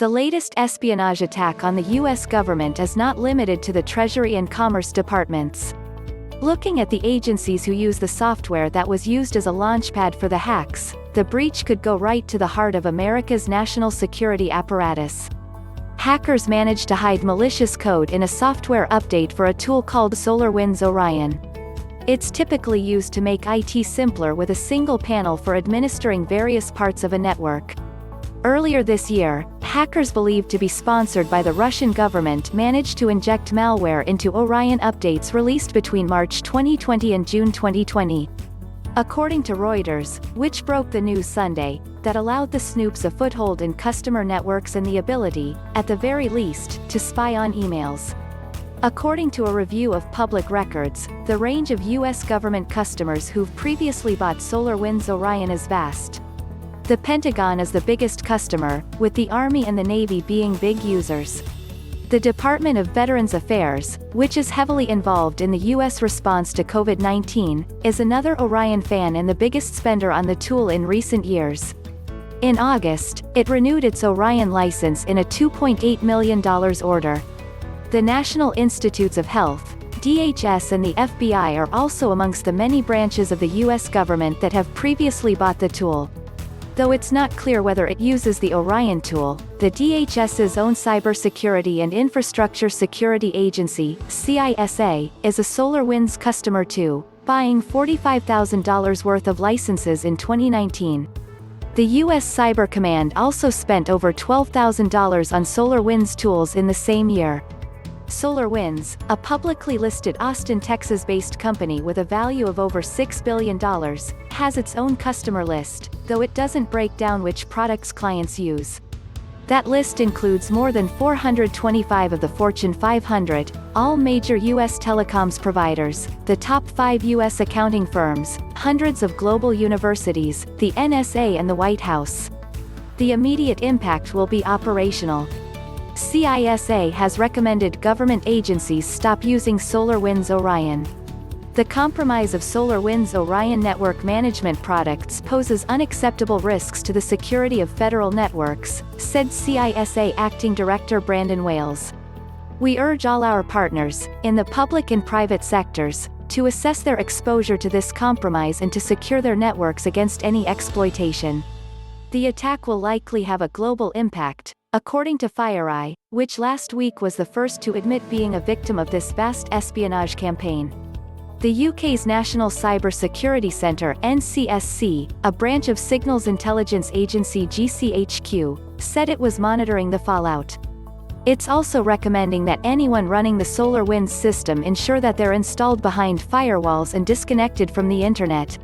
The latest espionage attack on the U.S. government is not limited to the Treasury and Commerce departments. Looking at the agencies who use the software that was used as a launchpad for the hacks, the breach could go right to the heart of America's national security apparatus. Hackers managed to hide malicious code in a software update for a tool called SolarWinds Orion. It's typically used to make IT simpler with a single panel for administering various parts of a network. Earlier this year, hackers believed to be sponsored by the Russian government managed to inject malware into Orion updates released between March 2020 and June 2020. According to Reuters, which broke the news Sunday, that allowed the snoops a foothold in customer networks and the ability, at the very least, to spy on emails. According to a review of public records, the range of U.S. government customers who've previously bought SolarWinds Orion is vast. The Pentagon is the biggest customer, with the Army and the Navy being big users. The Department of Veterans Affairs, which is heavily involved in the U.S. response to COVID-19, is another Orion fan and the biggest spender on the tool in recent years. In August, it renewed its Orion license in a $2.8 million order. The National Institutes of Health, DHS and the FBI are also amongst the many branches of the U.S. government that have previously bought the tool. Though it's not clear whether it uses the Orion tool, the DHS's own Cybersecurity and Infrastructure Security Agency, CISA, is a SolarWinds customer too, buying $45,000 worth of licenses in 2019. The U.S. Cyber Command also spent over $12,000 on SolarWinds tools in the same year. SolarWinds, a publicly listed Austin, Texas-based company with a value of over $6 billion, has its own customer list, though it doesn't break down which products clients use. That list includes more than 425 of the Fortune 500, all major U.S. telecoms providers, the top 5 U.S. accounting firms, hundreds of global universities, the NSA and the White House. The immediate impact will be operational. CISA has recommended government agencies stop using SolarWinds Orion. The compromise of SolarWinds Orion network management products poses unacceptable risks to the security of federal networks, said CISA Acting Director Brandon Wales. We urge all our partners, in the public and private sectors, to assess their exposure to this compromise and to secure their networks against any exploitation. The attack will likely have a global impact, according to FireEye, which last week was the first to admit being a victim of this vast espionage campaign. The UK's National Cyber Security Centre (NCSC), a branch of Signals Intelligence Agency GCHQ, said it was monitoring the fallout. It's also recommending that anyone running the SolarWinds system ensure that they're installed behind firewalls and disconnected from the internet.